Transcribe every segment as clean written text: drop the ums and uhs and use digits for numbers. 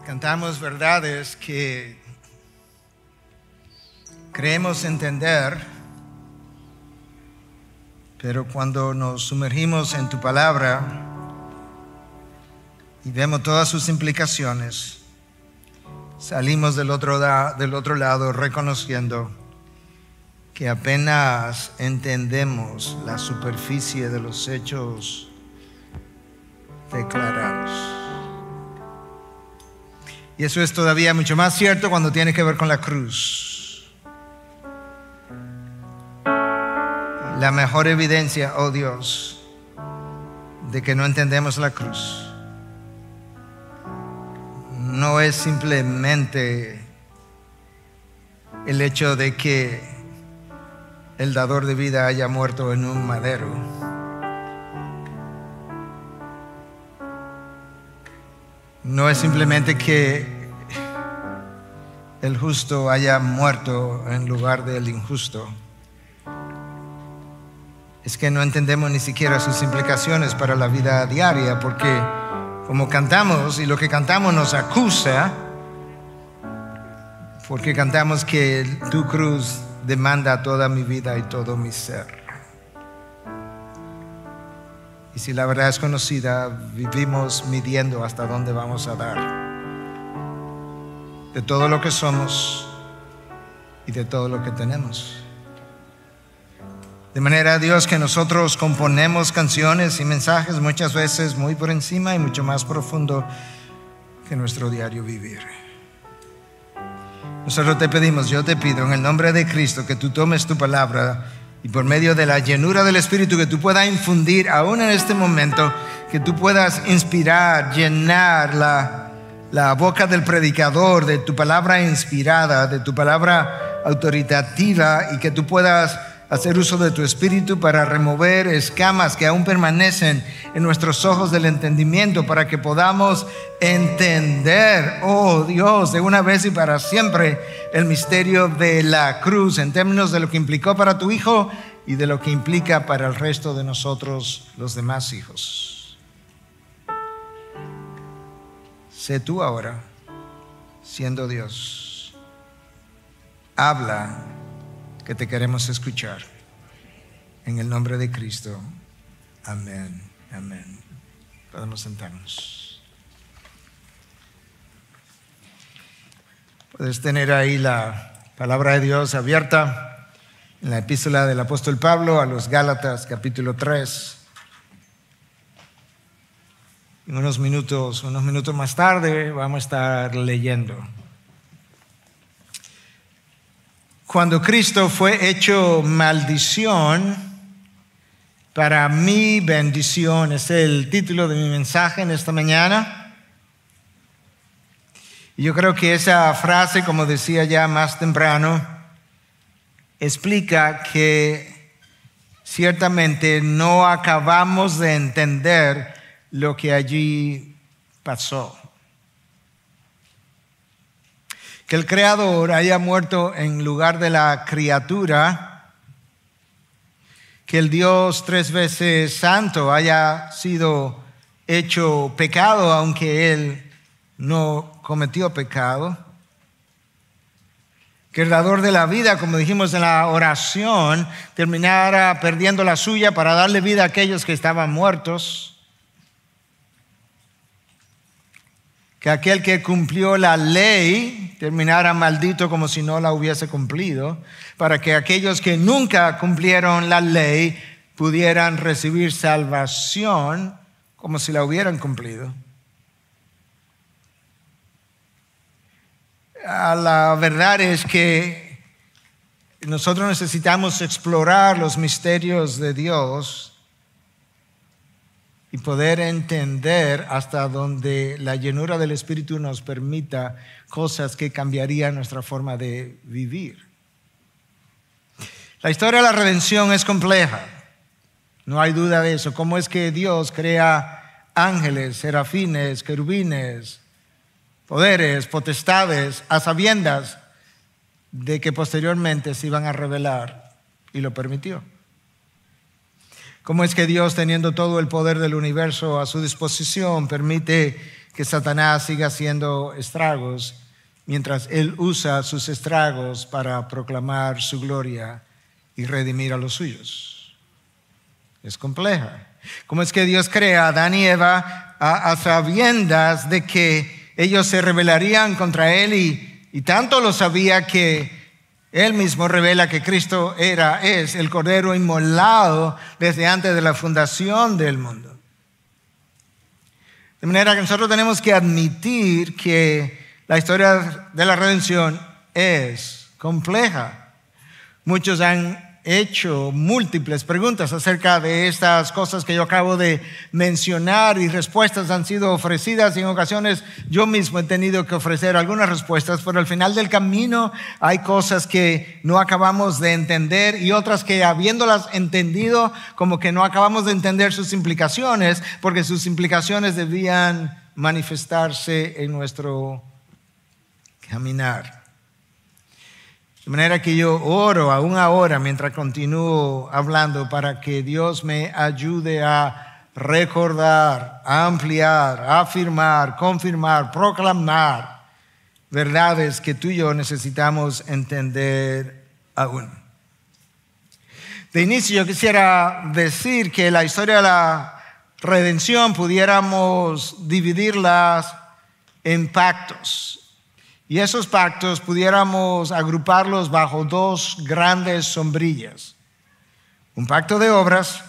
Cantamos verdades que creemos entender, pero cuando nos sumergimos en tu palabra y vemos todas sus implicaciones, salimos del otro lado reconociendo que apenas entendemos la superficie de los hechos declarados. Y eso es todavía mucho más cierto cuando tiene que ver con la cruz. La mejor evidencia, oh Dios, de que no entendemos la cruz no es simplemente el hecho de que el dador de vida haya muerto en un madero. No es simplemente que el justo haya muerto en lugar del injusto. Es que no entendemos ni siquiera sus implicaciones para la vida diaria, porque como cantamos y lo que cantamos nos acusa, porque cantamos que tu cruz demanda toda mi vida y todo mi ser. Y si la verdad es conocida, vivimos midiendo hasta dónde vamos a dar de todo lo que somos y de todo lo que tenemos. De manera, Dios, que nosotros componemos canciones y mensajes muchas veces muy por encima y mucho más profundo que nuestro diario vivir. Nosotros te pedimos, yo te pido en el nombre de Cristo que tú tomes tu palabra y por medio de la llenura del Espíritu que tú puedas infundir aún en este momento, que tú puedas inspirar, llenar la boca del predicador de tu palabra inspirada, de tu palabra autoritativa, y que tú puedas hacer uso de tu Espíritu para remover escamas que aún permanecen en nuestros ojos del entendimiento, para que podamos entender, oh Dios, de una vez y para siempre el misterio de la cruz en términos de lo que implicó para tu Hijo y de lo que implica para el resto de nosotros, los demás hijos. Sé tú ahora, siendo Dios, habla, que te queremos escuchar. En el nombre de Cristo. Amén. Amén. Podemos sentarnos. Puedes tener ahí la palabra de Dios abierta en la epístola del apóstol Pablo a los Gálatas, capítulo 3. En unos minutos más tarde vamos a estar leyendo. Cuando Cristo fue hecho maldición para mi bendición, es el título de mi mensaje en esta mañana. Y yo creo que esa frase, como decía ya más temprano, explica que ciertamente no acabamos de entender lo que allí pasó. Que el Creador haya muerto en lugar de la criatura, que el Dios 3 veces santo haya sido hecho pecado aunque Él no cometió pecado, que el dador de la vida, como dijimos en la oración, terminara perdiendo la suya para darle vida a aquellos que estaban muertos, que aquel que cumplió la ley terminara maldito como si no la hubiese cumplido, para que aquellos que nunca cumplieron la ley pudieran recibir salvación como si la hubieran cumplido. La verdad es que nosotros necesitamos explorar los misterios de Dios y poder entender hasta donde la llenura del Espíritu nos permita cosas que cambiarían nuestra forma de vivir. La historia de la redención es compleja, no hay duda de eso. ¿Cómo es que Dios crea ángeles, serafines, querubines, poderes, potestades, a sabiendas de que posteriormente se iban a revelar, y lo permitió. ¿Cómo es que Dios, teniendo todo el poder del universo a su disposición, permite que Satanás siga haciendo estragos mientras él usa sus estragos para proclamar su gloria y redimir a los suyos? Es compleja. ¿Cómo es que Dios crea a Adán y Eva a sabiendas de que ellos se rebelarían contra él, y tanto lo sabía que él mismo revela que Cristo es el Cordero inmolado desde antes de la fundación del mundo? De manera que nosotros tenemos que admitir que la historia de la redención es compleja. Muchos han hecho múltiples preguntas acerca de estas cosas que yo acabo de mencionar, y respuestas han sido ofrecidas, y en ocasiones yo mismo he tenido que ofrecer algunas respuestas, pero al final del camino hay cosas que no acabamos de entender, y otras que, habiéndolas entendido, como que no acabamos de entender sus implicaciones, porque sus implicaciones debían manifestarse en nuestro caminar. De manera que yo oro aún ahora, mientras continúo hablando, para que Dios me ayude a recordar, a ampliar, a afirmar, confirmar, proclamar verdades que tú y yo necesitamos entender aún. De inicio, yo quisiera decir que la historia de la redención pudiéramos dividirlas en pactos. Y esos pactos pudiéramos agruparlos bajo dos grandes sombrillas: un pacto de obras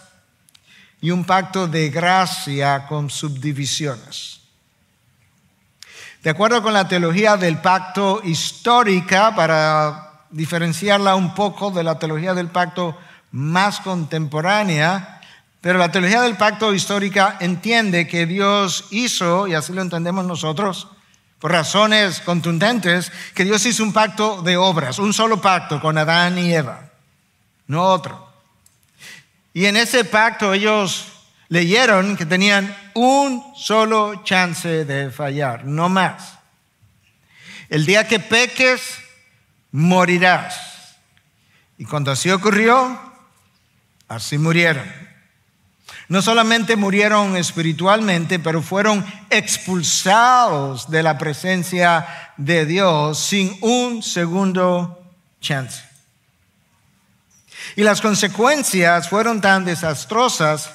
y un pacto de gracia con subdivisiones. De acuerdo con la teología del pacto histórica, para diferenciarla un poco de la teología del pacto más contemporánea, pero la teología del pacto histórica entiende que Dios hizo, y así lo entendemos nosotros, por razones contundentes, que Dios hizo un pacto de obras, un solo pacto con Adán y Eva, no otro. Y en ese pacto ellos leyeron que tenían un solo chance de fallar, no más. El día que peques, morirás. Y cuando así ocurrió, así murieron. No solamente murieron espiritualmente, pero fueron expulsados de la presencia de Dios sin un segundo chance. Y las consecuencias fueron tan desastrosas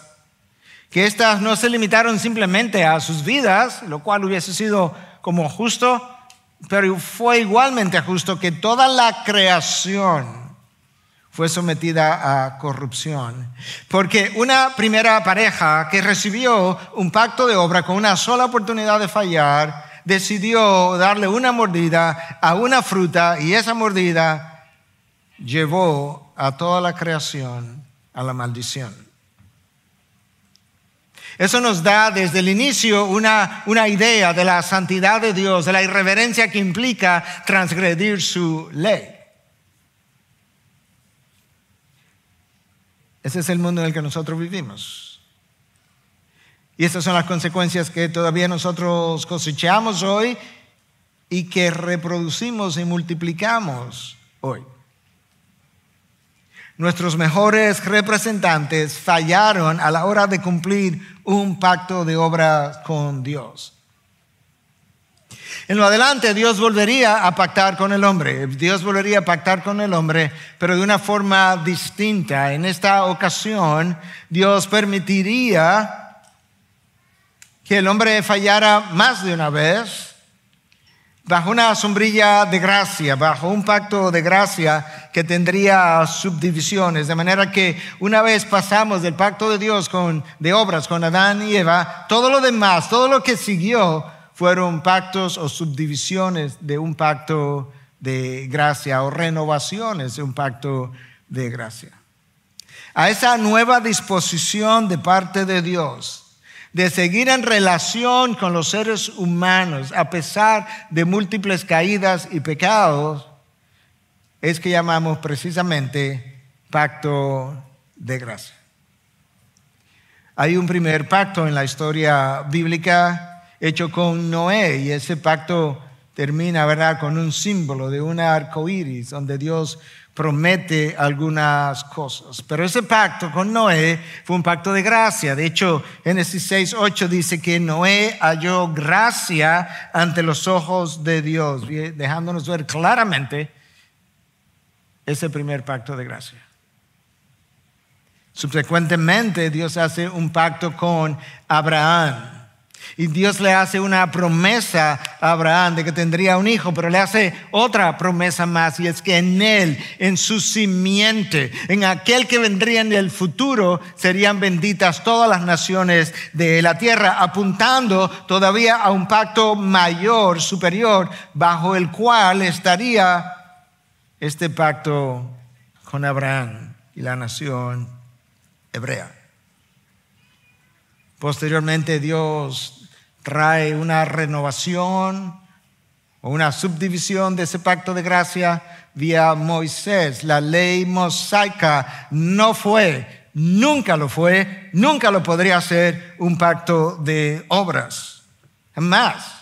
que estas no se limitaron simplemente a sus vidas, lo cual hubiese sido como justo, pero fue igualmente justo que toda la creación fue sometida a corrupción. Porque una primera pareja que recibió un pacto de obra con una sola oportunidad de fallar, decidió darle una mordida a una fruta, y esa mordida llevó a toda la creación a la maldición. Eso nos da desde el inicio una idea de la santidad de Dios, de la irreverencia que implica transgredir su ley. Ese es el mundo en el que nosotros vivimos. Y estas son las consecuencias que todavía nosotros cosechamos hoy y que reproducimos y multiplicamos hoy. Nuestros mejores representantes fallaron a la hora de cumplir un pacto de obra con Dios. En lo adelante, Dios volvería a pactar con el hombre. Dios volvería a pactar con el hombre, pero de una forma distinta. En esta ocasión, Dios permitiría que el hombre fallara más de una vez, bajo una sombrilla de gracia, bajo un pacto de gracia que tendría subdivisiones. De manera que una vez pasamos del pacto de Dios de obras con Adán y Eva, todo lo demás, todo lo que siguió, fueron pactos o subdivisiones de un pacto de gracia, o renovaciones de un pacto de gracia. A esa nueva disposición de parte de Dios de seguir en relación con los seres humanos a pesar de múltiples caídas y pecados, es que llamamos precisamente pacto de gracia. Hay un primer pacto en la historia bíblica hecho con Noé, y ese pacto termina, ¿verdad?, con un símbolo de un arco iris donde Dios promete algunas cosas. Pero ese pacto con Noé fue un pacto de gracia. De hecho, Génesis 6:8 dice que Noé halló gracia ante los ojos de Dios, dejándonos ver claramente ese primer pacto de gracia. Subsecuentemente, Dios hace un pacto con Abraham. Y Dios le hace una promesa a Abraham de que tendría un hijo, pero le hace otra promesa más, y es que en él, en su simiente, en aquel que vendría en el futuro, serían benditas todas las naciones de la tierra, apuntando todavía a un pacto mayor, superior, bajo el cual estaría este pacto con Abraham y la nación hebrea. Posteriormente, Dios trae una renovación o una subdivisión de ese pacto de gracia vía Moisés. La ley mosaica no fue, nunca lo fue, nunca lo podría ser un pacto de obras. Jamás.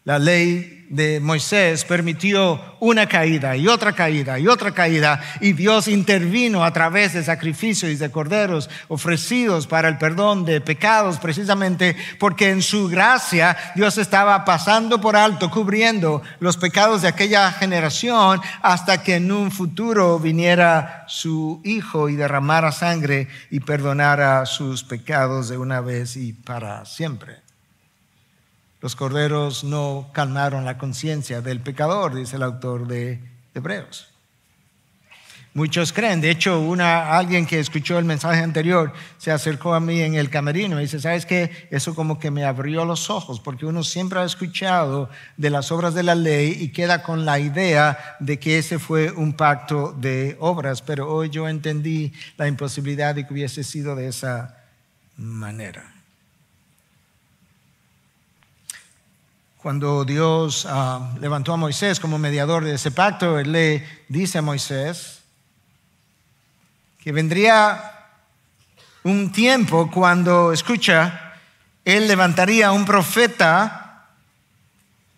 La ley de Moisés permitió una caída y otra caída y otra caída, y Dios intervino a través de sacrificios y de corderos ofrecidos para el perdón de pecados, precisamente porque en su gracia Dios estaba pasando por alto, cubriendo los pecados de aquella generación, hasta que en un futuro viniera su Hijo y derramara sangre y perdonara sus pecados de una vez y para siempre. Los corderos no calmaron la conciencia del pecador, dice el autor de Hebreos. Muchos creen, de hecho, alguien que escuchó el mensaje anterior se acercó a mí en el camerino y dice, ¿sabes qué? Eso como que me abrió los ojos, porque uno siempre ha escuchado de las obras de la ley y queda con la idea de que ese fue un pacto de obras, pero hoy yo entendí la imposibilidad de que hubiese sido de esa manera. Cuando Dios levantó a Moisés como mediador de ese pacto, Él le dice a Moisés que vendría un tiempo cuando, escucha, Él levantaría un profeta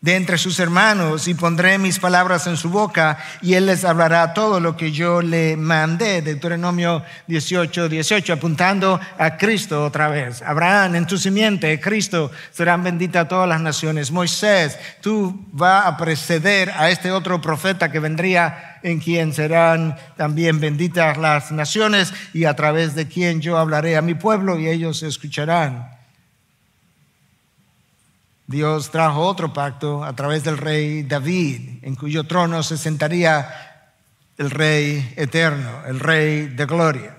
de entre sus hermanos y pondré mis palabras en su boca y Él les hablará todo lo que yo le mandé. Deuteronomio 18:18, apuntando a Cristo otra vez. Abraham, en tu simiente, Cristo, serán benditas todas las naciones. Moisés, tú vas a preceder a este otro profeta que vendría, en quien serán también benditas las naciones y a través de quien yo hablaré a mi pueblo y ellos escucharán. Dios trajo otro pacto a través del rey David, en cuyo trono se sentaría el rey eterno, el rey de gloria.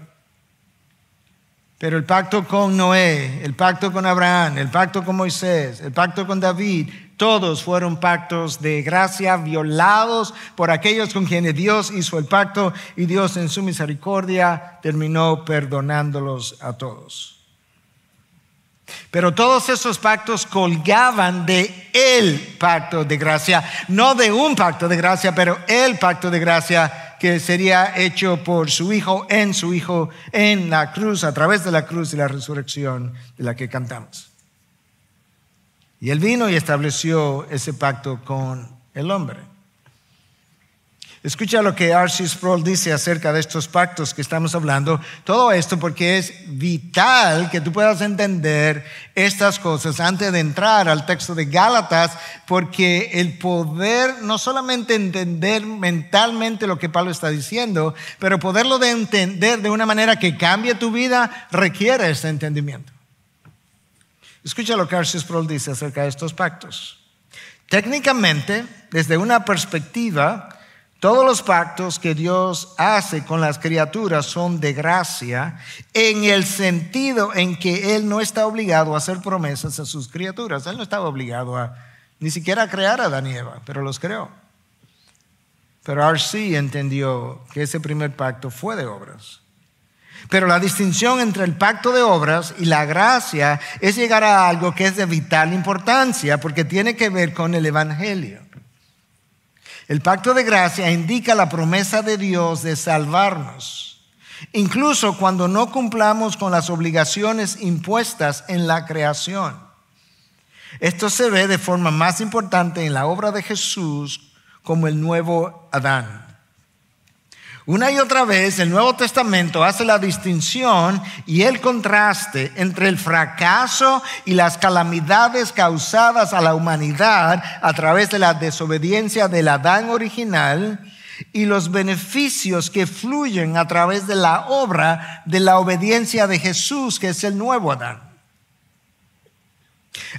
Pero el pacto con Noé, el pacto con Abraham, el pacto con Moisés, el pacto con David, todos fueron pactos de gracia violados por aquellos con quienes Dios hizo el pacto, y Dios en su misericordia terminó perdonándolos a todos. Pero todos esos pactos colgaban de el pacto de gracia, no de un pacto de gracia, pero el pacto de gracia que sería hecho por su Hijo en la cruz, a través de la cruz y la resurrección de la que cantamos. Y Él vino y estableció ese pacto con el hombre. Escucha lo que R.C. Sproul dice acerca de estos pactos que estamos hablando. Todo esto porque es vital que tú puedas entender estas cosas antes de entrar al texto de Gálatas, porque el poder no solamente entender mentalmente lo que Pablo está diciendo, pero poderlo de entender de una manera que cambie tu vida requiere ese entendimiento. Escucha lo que R.C. Sproul dice acerca de estos pactos. Técnicamente, desde una perspectiva, todos los pactos que Dios hace con las criaturas son de gracia, en el sentido en que Él no está obligado a hacer promesas a sus criaturas. Él no estaba obligado ni siquiera a crear a Adán y Eva, pero los creó. Pero R.C. entendió que ese primer pacto fue de obras. Pero la distinción entre el pacto de obras y la gracia es llegar a algo que es de vital importancia, porque tiene que ver con el evangelio. El pacto de gracia indica la promesa de Dios de salvarnos, incluso cuando no cumplamos con las obligaciones impuestas en la creación. Esto se ve de forma más importante en la obra de Jesús como el nuevo Adán. Una y otra vez el Nuevo Testamento hace la distinción y el contraste entre el fracaso y las calamidades causadas a la humanidad a través de la desobediencia del Adán original y los beneficios que fluyen a través de la obra de la obediencia de Jesús, que es el nuevo Adán.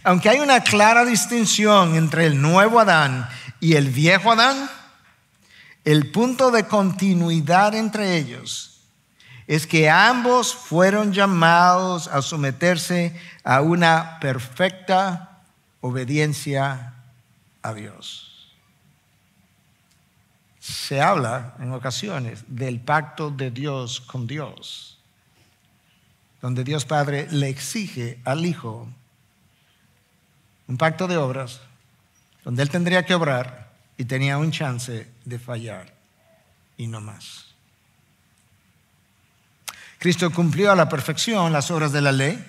Aunque hay una clara distinción entre el nuevo Adán y el viejo Adán, el punto de continuidad entre ellos es que ambos fueron llamados a someterse a una perfecta obediencia a Dios. Se habla en ocasiones del pacto de Dios con Dios, donde Dios Padre le exige al Hijo un pacto de obras, donde Él tendría que obrar y tenía un chance de fallar y no más. Cristo cumplió a la perfección las obras de la ley,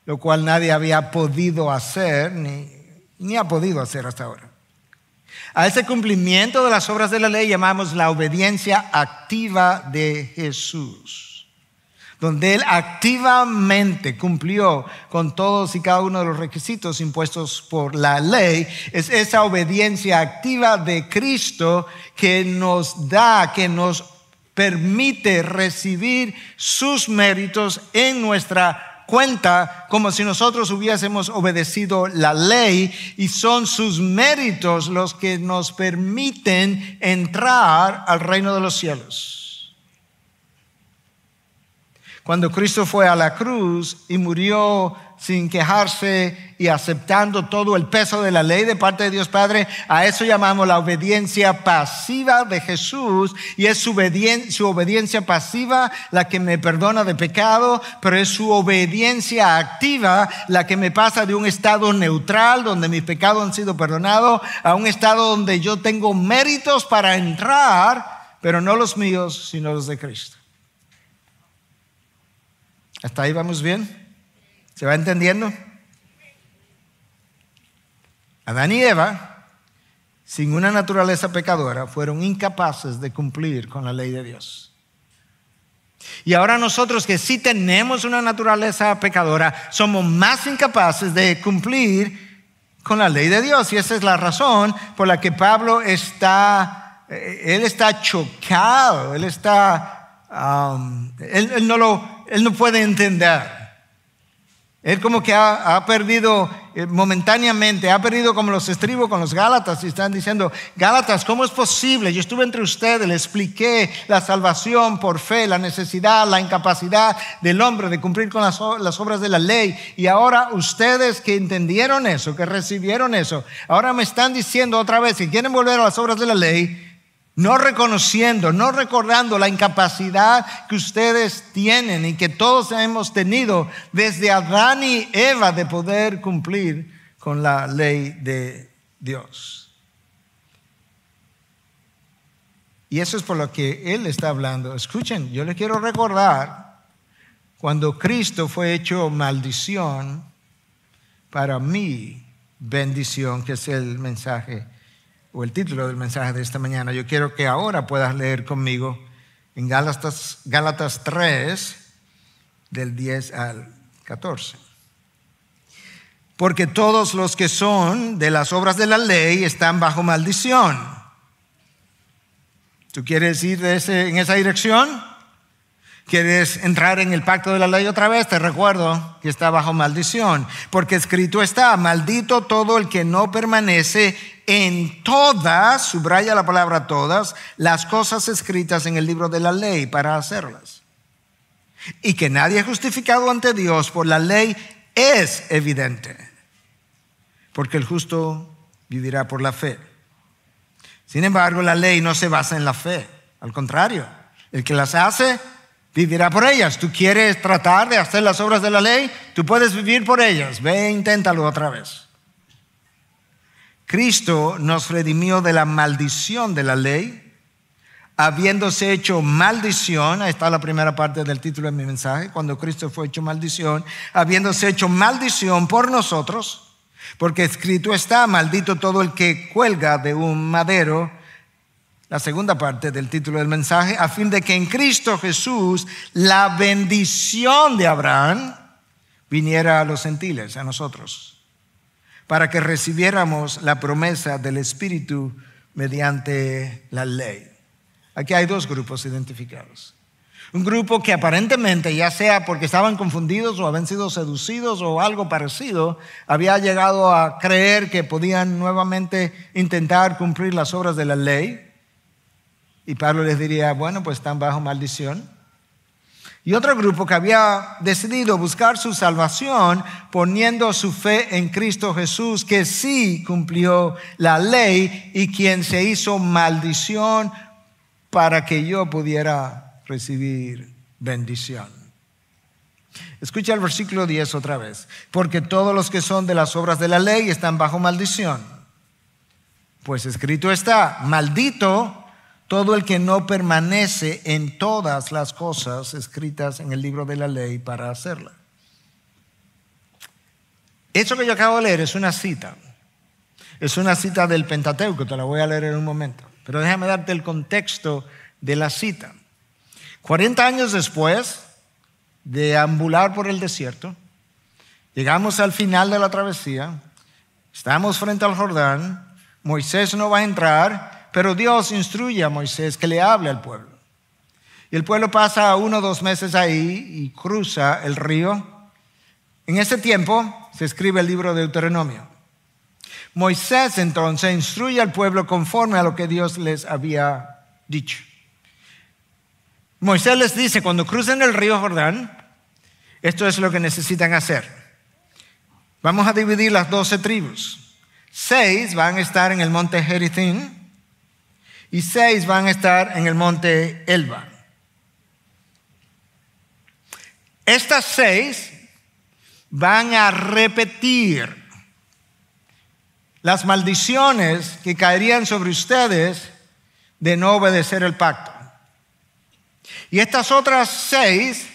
lo cual nadie había podido hacer ni ha podido hacer hasta ahora. A ese cumplimiento de las obras de la ley llamamos la obediencia activa de Jesús, donde Él activamente cumplió con todos y cada uno de los requisitos impuestos por la ley. Es esa obediencia activa de Cristo que nos da, que nos permite recibir sus méritos en nuestra cuenta, como si nosotros hubiésemos obedecido la ley, y son sus méritos los que nos permiten entrar al reino de los cielos. Cuando Cristo fue a la cruz y murió sin quejarse y aceptando todo el peso de la ley de parte de Dios Padre, a eso llamamos la obediencia pasiva de Jesús, y es su obediencia pasiva la que me perdona de pecado, pero es su obediencia activa la que me pasa de un estado neutral donde mis pecados han sido perdonados a un estado donde yo tengo méritos para entrar, pero no los míos sino los de Cristo. ¿Hasta ahí vamos bien? ¿Se va entendiendo? Adán y Eva, sin una naturaleza pecadora, fueron incapaces de cumplir con la ley de Dios. Y ahora nosotros, que sí tenemos una naturaleza pecadora, somos más incapaces de cumplir con la ley de Dios. Y esa es la razón por la que Pablo está chocado, él no puede entender. Él como que ha perdido momentáneamente, ha perdido como los estribos con los Gálatas, y están diciendo: Gálatas, ¿cómo es posible? Yo estuve entre ustedes, les expliqué la salvación por fe, la necesidad, la incapacidad del hombre de cumplir con las obras de la ley, y ahora ustedes que entendieron eso, que recibieron eso, ahora me están diciendo otra vez que quieren volver a las obras de la ley, no reconociendo, no recordando la incapacidad que ustedes tienen y que todos hemos tenido desde Adán y Eva de poder cumplir con la ley de Dios. Y eso es por lo que Él está hablando. Escuchen, yo les quiero recordar cuando Cristo fue hecho maldición para mi bendición, que es el mensaje o el título del mensaje de esta mañana. Yo quiero que ahora puedas leer conmigo en Gálatas 3, del 10 al 14. Porque todos los que son de las obras de la ley están bajo maldición. ¿Tú quieres ir en esa dirección? ¿Quieres entrar en el pacto de la ley otra vez? Te recuerdo que está bajo maldición. Porque escrito está: maldito todo el que no permanece en todas, subraya la palabra todas, las cosas escritas en el libro de la ley para hacerlas. Y que nadie es justificado ante Dios por la ley es evidente, porque el justo vivirá por la fe. Sin embargo, la ley no se basa en la fe. Al contrario, el que las hace vivirá por ellas. ¿Tú quieres tratar de hacer las obras de la ley? Tú puedes vivir por ellas. Ve, inténtalo otra vez. Cristo nos redimió de la maldición de la ley, habiéndose hecho maldición. Ahí está la primera parte del título de mi mensaje. Cuando Cristo fue hecho maldición, habiéndose hecho maldición por nosotros, Porque escrito está, maldito todo el que cuelga de un madero, la segunda parte del título del mensaje, a fin de que en Cristo Jesús la bendición de Abraham viniera a los gentiles, a nosotros, para que recibiéramos la promesa del Espíritu mediante la ley. Aquí hay dos grupos identificados. Un grupo que aparentemente, ya sea porque estaban confundidos o habían sido seducidos o algo parecido, había llegado a creer que podían nuevamente intentar cumplir las obras de la ley. Y Pablo les diría, bueno, pues están bajo maldición. Y otro grupo que había decidido buscar su salvación poniendo su fe en Cristo Jesús, que sí cumplió la ley y quien se hizo maldición para que yo pudiera recibir bendición. Escucha el versículo 10 otra vez. Porque todos los que son de las obras de la ley están bajo maldición. Pues escrito está, maldito todo el que no permanece en todas las cosas escritas en el libro de la ley para hacerla. Eso que yo acabo de leer es una cita. Es una cita del Pentateuco, te la voy a leer en un momento. Pero déjame darte el contexto de la cita. 40 años después de ambular por el desierto, llegamos al final de la travesía, estamos frente al Jordán, Moisés no va a entrar, pero Dios instruye a Moisés que le hable al pueblo. Y el pueblo pasa 1 o 2 meses ahí y cruza el río. En ese tiempo se escribe el libro de Deuteronomio. Moisés entonces instruye al pueblo conforme a lo que Dios les había dicho. Moisés les dice, cuando crucen el río Jordán, esto es lo que necesitan hacer. Vamos a dividir las 12 tribus. 6 van a estar en el monte Gerizim y 6 van a estar en el monte Elba. Estas 6 van a repetir las maldiciones que caerían sobre ustedes de no obedecer el pacto. Y estas otras 6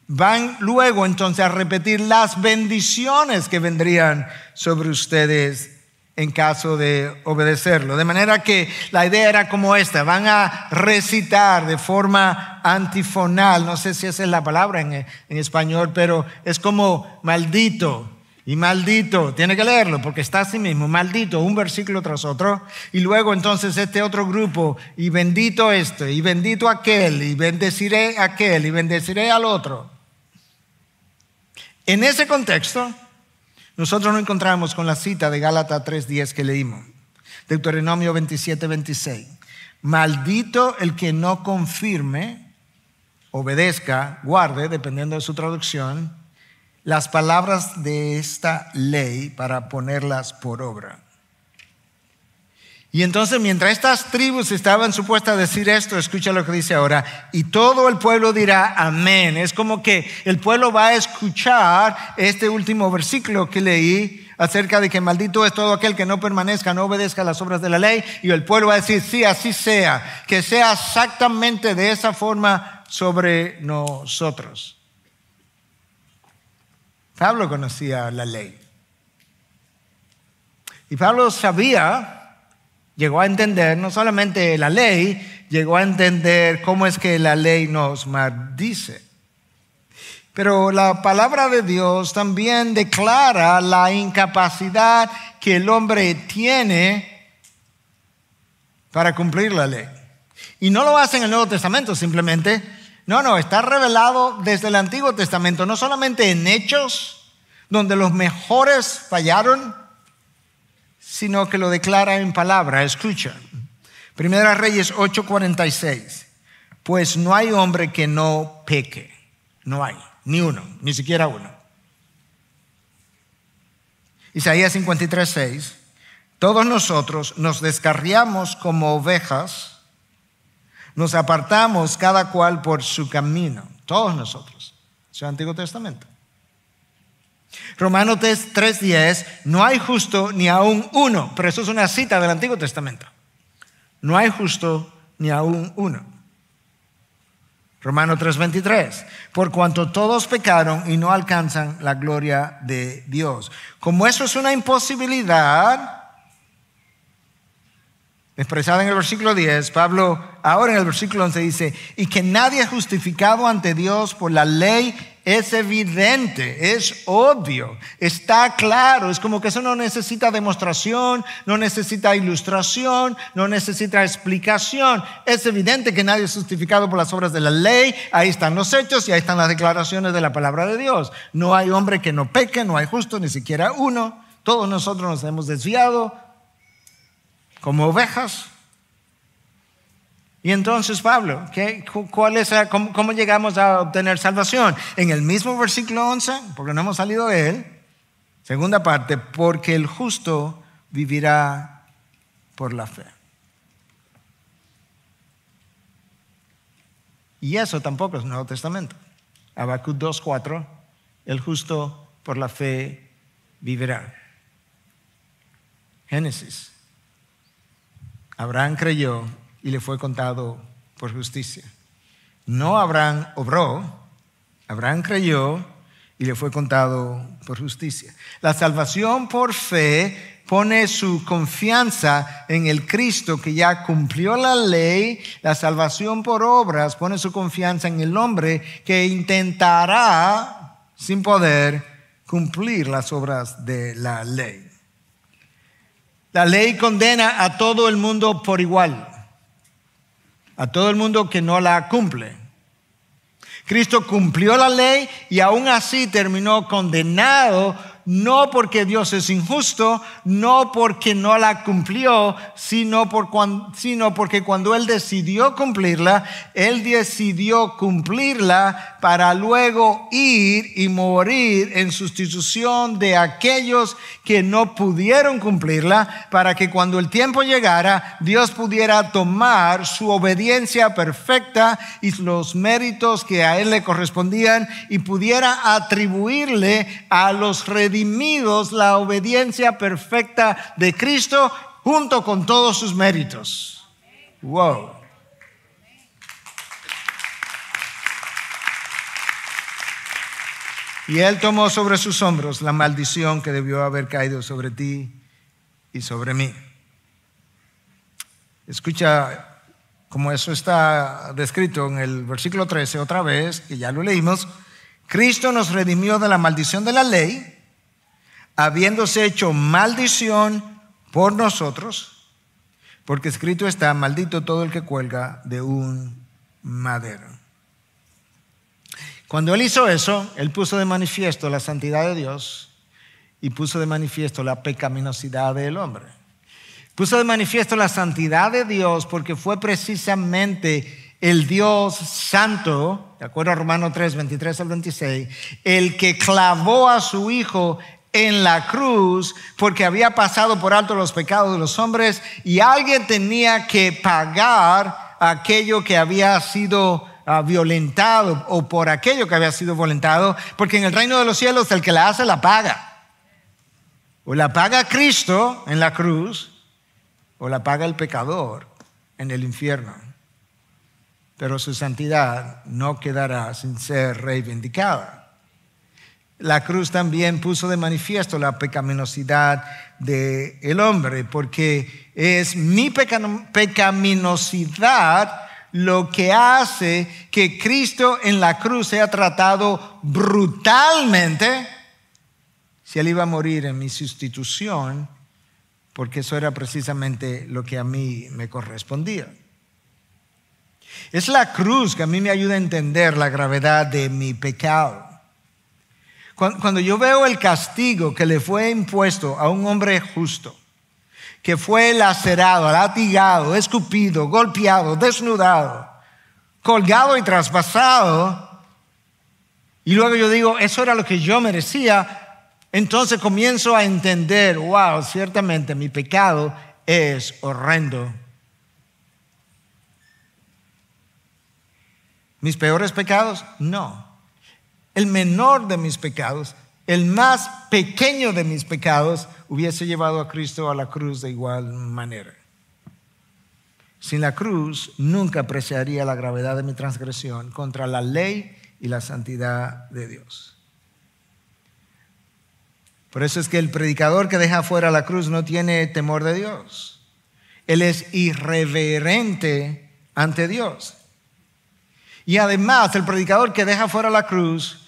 van luego entonces a repetir las bendiciones que vendrían sobre ustedes en caso de obedecerlo. De manera que la idea era como esta: van a recitar de forma antifonal, no sé si esa es la palabra en español, pero es como maldito y maldito. Tiene que leerlo porque está así mismo, maldito, un versículo tras otro. Y luego entonces este otro grupo, y bendito este, y bendito aquel, y bendeciré aquel, y bendeciré al otro. En ese contexto, nosotros nos encontramos con la cita de Gálatas 3:10 que leímos. Deuteronomio 27:26. Maldito el que no confirme, obedezca, guarde, dependiendo de su traducción, las palabras de esta ley para ponerlas por obra. Y entonces, mientras estas tribus estaban supuestas a decir esto, escucha lo que dice ahora: y todo el pueblo dirá amén. Es como que el pueblo va a escuchar este último versículo que leí acerca de que maldito es todo aquel que no permanezca, no obedezca las obras de la ley. Y el pueblo va a decir, sí, así sea, que sea exactamente de esa forma sobre nosotros. Pablo conocía la ley. Y Pablo sabía, llegó a entender no solamente la ley, llegó a entender cómo es que la ley nos maldice. Pero la palabra de Dios también declara la incapacidad que el hombre tiene para cumplir la ley. Y no lo hace en el Nuevo Testamento simplemente. No, está revelado desde el Antiguo Testamento, no solamente en Hechos, donde los mejores fallaron, sino que lo declara en palabra. Escucha, Primera Reyes 8:46. Pues no hay hombre que no peque. No hay, ni uno, ni siquiera uno. Isaías 53:6. Todos nosotros nos descarriamos como ovejas, nos apartamos cada cual por su camino. Todos nosotros. Eso es el Antiguo Testamento. Romanos 3:10. No hay justo ni aún uno. Pero eso es una cita del Antiguo Testamento. No hay justo ni aún uno. Romanos 3:23, por cuanto todos pecaron y no alcanzan la gloria de Dios. Como eso es una imposibilidad expresada en el versículo 10, Pablo ahora en el versículo 11 dice, y que nadie es justificado ante Dios por la ley es evidente, es obvio, está claro, es como que eso no necesita demostración, no necesita ilustración, no necesita explicación. Es evidente que nadie es justificado por las obras de la ley. Ahí están los hechos y ahí están las declaraciones de la palabra de Dios. No hay hombre que no peque, no hay justo, ni siquiera uno. Todos nosotros nos hemos desviado como ovejas. Y entonces Pablo, ¿cómo llegamos a obtener salvación? En el mismo versículo 11, porque no hemos salido de él, segunda parte, porque el justo vivirá por la fe. Y eso tampoco es Nuevo Testamento. Habacuc 2:4, el justo por la fe vivirá. Génesis, Abraham creyó y le fue contado por justicia. No Abraham obró, Abraham creyó y le fue contado por justicia. La salvación por fe pone su confianza en el Cristo que ya cumplió la ley. La salvación por obras pone su confianza en el hombre que intentará, sin poder, cumplir las obras de la ley. La ley condena a todo el mundo por igual, a todo el mundo que no la cumple. Cristo cumplió la ley y aún así terminó condenado, no porque Dios es injusto, no porque no la cumplió, sino porque cuando Él decidió cumplirla para luego ir y morir en sustitución de aquellos que no pudieron cumplirla, para que cuando el tiempo llegara, Dios pudiera tomar su obediencia perfecta y los méritos que a Él le correspondían y pudiera atribuirle a los redimidos la obediencia perfecta de Cristo junto con todos sus méritos. Wow. Y Él tomó sobre sus hombros la maldición que debió haber caído sobre ti y sobre mí. Escucha como eso está descrito en el versículo 13 otra vez, que ya lo leímos. Cristo nos redimió de la maldición de la ley, habiéndose hecho maldición por nosotros, porque escrito está, maldito todo el que cuelga de un madero. Cuando Él hizo eso, Él puso de manifiesto la santidad de Dios y puso de manifiesto la pecaminosidad del hombre. Puso de manifiesto la santidad de Dios porque fue precisamente el Dios santo, de acuerdo a Romanos 3, 23 al 26, el que clavó a su Hijo en la cruz porque había pasado por alto los pecados de los hombres y alguien tenía que pagar aquello que había sido violentado o por aquello que había sido violentado, porque en el reino de los cielos el que la hace la paga. O la paga Cristo en la cruz o la paga el pecador en el infierno. Pero su santidad no quedará sin ser reivindicada. La cruz también puso de manifiesto la pecaminosidad del hombre, porque es mi pecaminosidad lo que hace que Cristo en la cruz sea tratado brutalmente si Él iba a morir en mi sustitución, porque eso era precisamente lo que a mí me correspondía. Es la cruz que a mí me ayuda a entender la gravedad de mi pecado. Cuando yo veo el castigo que le fue impuesto a un hombre justo, que fue lacerado, latigado, escupido, golpeado, desnudado, colgado y traspasado, y luego yo digo, eso era lo que yo merecía, entonces comienzo a entender, wow, ciertamente mi pecado es horrendo. ¿Mis peores pecados? No. El menor de mis pecados, el más pequeño de mis pecados, hubiese llevado a Cristo a la cruz de igual manera. sin la cruz nunca apreciaría la gravedad de mi transgresión contra la ley y la santidad de Dios. Por eso es que el predicador que deja fuera la cruz no tiene temor de Dios. Él es irreverente ante Dios. Y además el predicador que deja fuera la cruz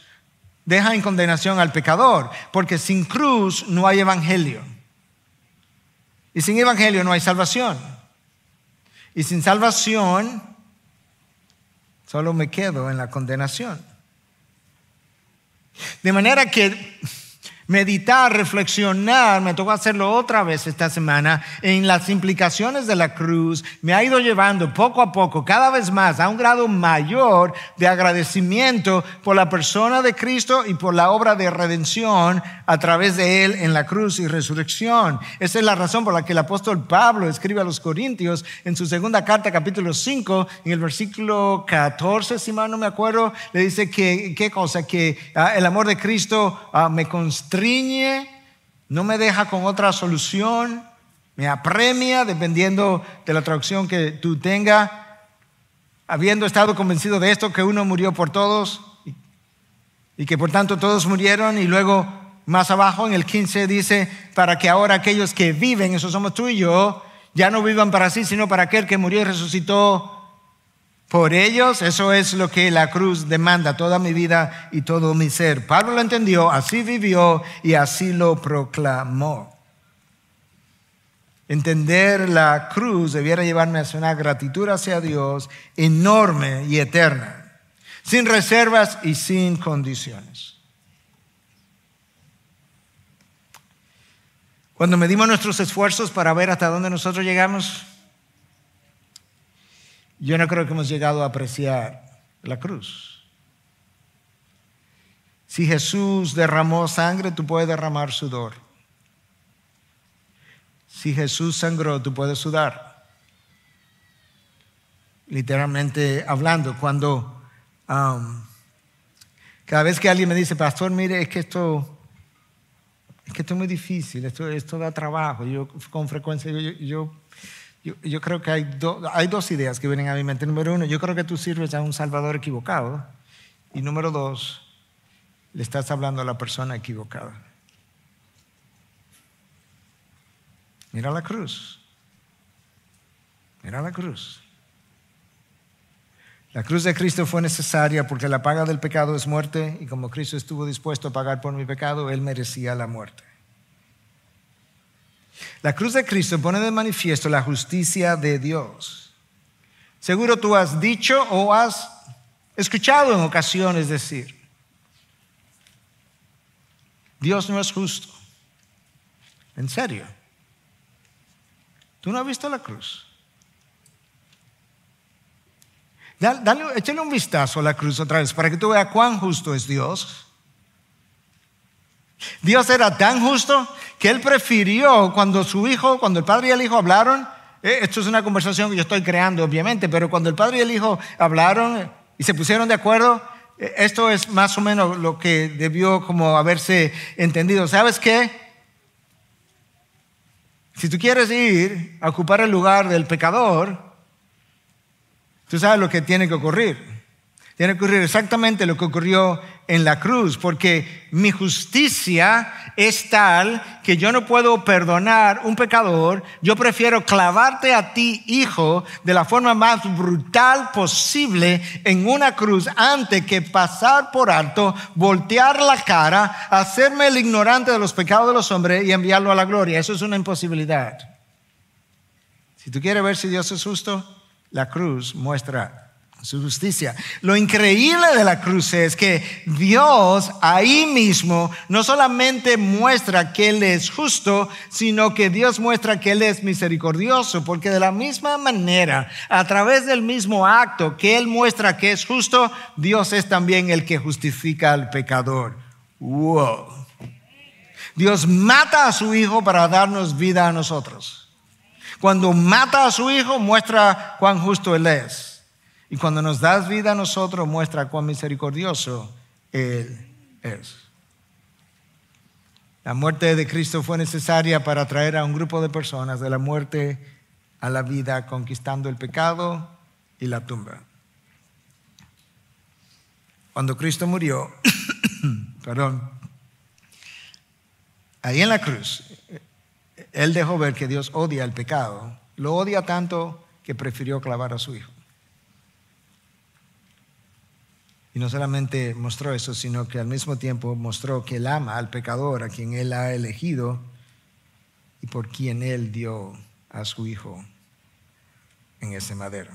deja en condenación al pecador, porque sin cruz no hay evangelio. Y sin evangelio no hay salvación. Y sin salvación solo me quedo en la condenación. De manera que meditar, reflexionar, me tocó hacerlo otra vez esta semana, en las implicaciones de la cruz, me ha ido llevando poco a poco, cada vez más, a un grado mayor de agradecimiento por la persona de Cristo y por la obra de redención a través de Él en la cruz y resurrección. Esa es la razón por la que el apóstol Pablo escribe a los Corintios en su segunda carta, capítulo 5, en el versículo 14, si mal no me acuerdo, le dice que, ¿qué cosa? Que el amor de Cristo me constriñe, no me deja con otra solución, me apremia dependiendo de la traducción que tú tengas, habiendo estado convencido de esto, que uno murió por todos y que por tanto todos murieron. Y luego más abajo en el 15 dice, para que ahora aquellos que viven, eso somos tú y yo, ya no vivan para sí, sino para aquel que murió y resucitó por ellos. Eso es lo que la cruz demanda, toda mi vida y todo mi ser. Pablo lo entendió, así vivió y así lo proclamó. Entender la cruz debiera llevarme hacia una gratitud hacia Dios enorme y eterna, sin reservas y sin condiciones. Cuando medimos nuestros esfuerzos para ver hasta dónde nosotros llegamos, yo no creo que hemos llegado a apreciar la cruz. Si Jesús derramó sangre, tú puedes derramar sudor. Si Jesús sangró, tú puedes sudar. Literalmente hablando, cuando cada vez que alguien me dice, pastor, mire, es que esto es muy difícil, esto da trabajo. Yo con frecuencia, yo creo que hay dos ideas que vienen a mi mente. Número uno, yo creo que tú sirves a un salvador equivocado. Y número dos, le estás hablando a la persona equivocada. Mira la cruz. Mira la cruz. La cruz de Cristo fue necesaria porque la paga del pecado es muerte, y como Cristo estuvo dispuesto a pagar por mi pecado, Él merecía la muerte. La cruz de Cristo pone de manifiesto la justicia de Dios. Seguro tú has dicho o has escuchado en ocasiones decir, Dios no es justo. ¿En serio? ¿Tú no has visto la cruz? Échale un vistazo a la cruz otra vez para que tú veas cuán justo es Dios. Dios era tan justo que Él prefirió cuando el padre y el hijo hablaron, esto es una conversación que yo estoy creando obviamente, pero cuando el padre y el hijo hablaron y se pusieron de acuerdo, esto es más o menos lo que debió como haberse entendido. ¿Sabes qué? Si tú quieres ir a ocupar el lugar del pecador, tú sabes lo que tiene que ocurrir. Tiene que ocurrir exactamente lo que ocurrió en la cruz, porque mi justicia es tal que yo no puedo perdonar un pecador. Yo prefiero clavarte a ti, hijo, de la forma más brutal posible en una cruz antes que pasar por alto, voltear la cara, hacerme el ignorante de los pecados de los hombres y enviarlo a la gloria. Eso es una imposibilidad. Si tú quieres ver si Dios es justo, la cruz muestra su justicia. Lo increíble de la cruz es que Dios ahí mismo no solamente muestra que Él es justo, sino que Dios muestra que Él es misericordioso, porque de la misma manera, a través del mismo acto que Él muestra que es justo, Dios es también el que justifica al pecador. ¡Wow! Dios mata a su Hijo para darnos vida a nosotros. Cuando mata a su Hijo, muestra cuán justo Él es. Y cuando nos das vida a nosotros, muestra cuán misericordioso Él es. La muerte de Cristo fue necesaria para traer a un grupo de personas de la muerte a la vida conquistando el pecado y la tumba. Cuando Cristo murió, ahí en la cruz, Él dejó ver que Dios odia el pecado. Lo odia tanto que prefirió clavar a su Hijo. Y no solamente mostró eso, sino que al mismo tiempo mostró que Él ama al pecador, a quien Él ha elegido y por quien Él dio a su Hijo en ese madero.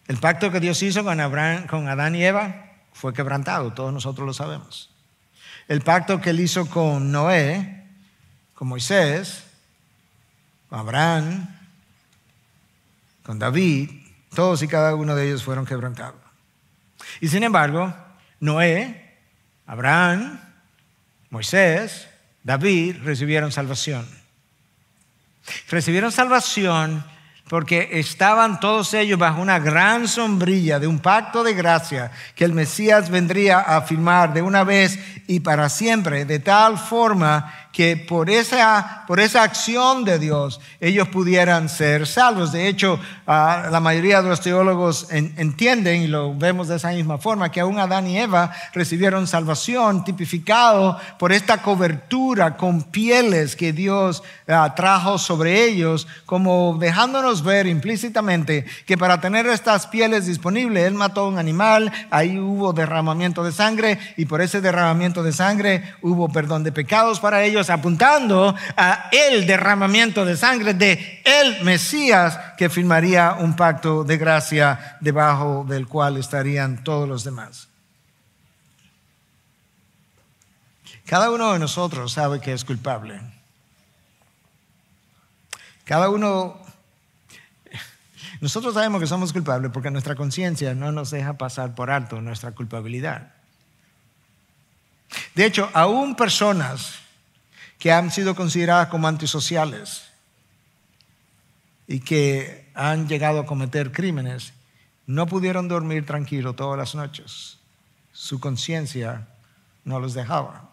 El pacto que Dios hizo con Adán y Eva fue quebrantado, todos nosotros lo sabemos. El pacto que Él hizo con Noé, con Moisés, con Abraham, con David, todos y cada uno de ellos fueron quebrantados. Y sin embargo, Noé, Abraham, Moisés, David recibieron salvación. Recibieron salvación porque estaban todos ellos bajo una gran sombrilla de un pacto de gracia que el Mesías vendría a firmar de una vez y para siempre, de tal forma que por esa acción de Dios ellos pudieran ser salvos. De hecho, la mayoría de los teólogos entienden, y lo vemos de esa misma forma, que aún Adán y Eva recibieron salvación tipificado por esta cobertura con pieles que Dios trajo sobre ellos, como dejándonos ver implícitamente que para tener estas pieles disponibles, Él mató a un animal, ahí hubo derramamiento de sangre, y por ese derramamiento de sangre hubo perdón de pecados para ellos, apuntando a el derramamiento de sangre de el Mesías que firmaría un pacto de gracia debajo del cual estarían todos los demás. Cada uno de nosotros sabe que es culpable. Nosotros sabemos que somos culpables porque nuestra conciencia no nos deja pasar por alto nuestra culpabilidad. De hecho, aún personas que han sido consideradas como antisociales y que han llegado a cometer crímenes, no pudieron dormir tranquilo todas las noches. Su conciencia no los dejaba.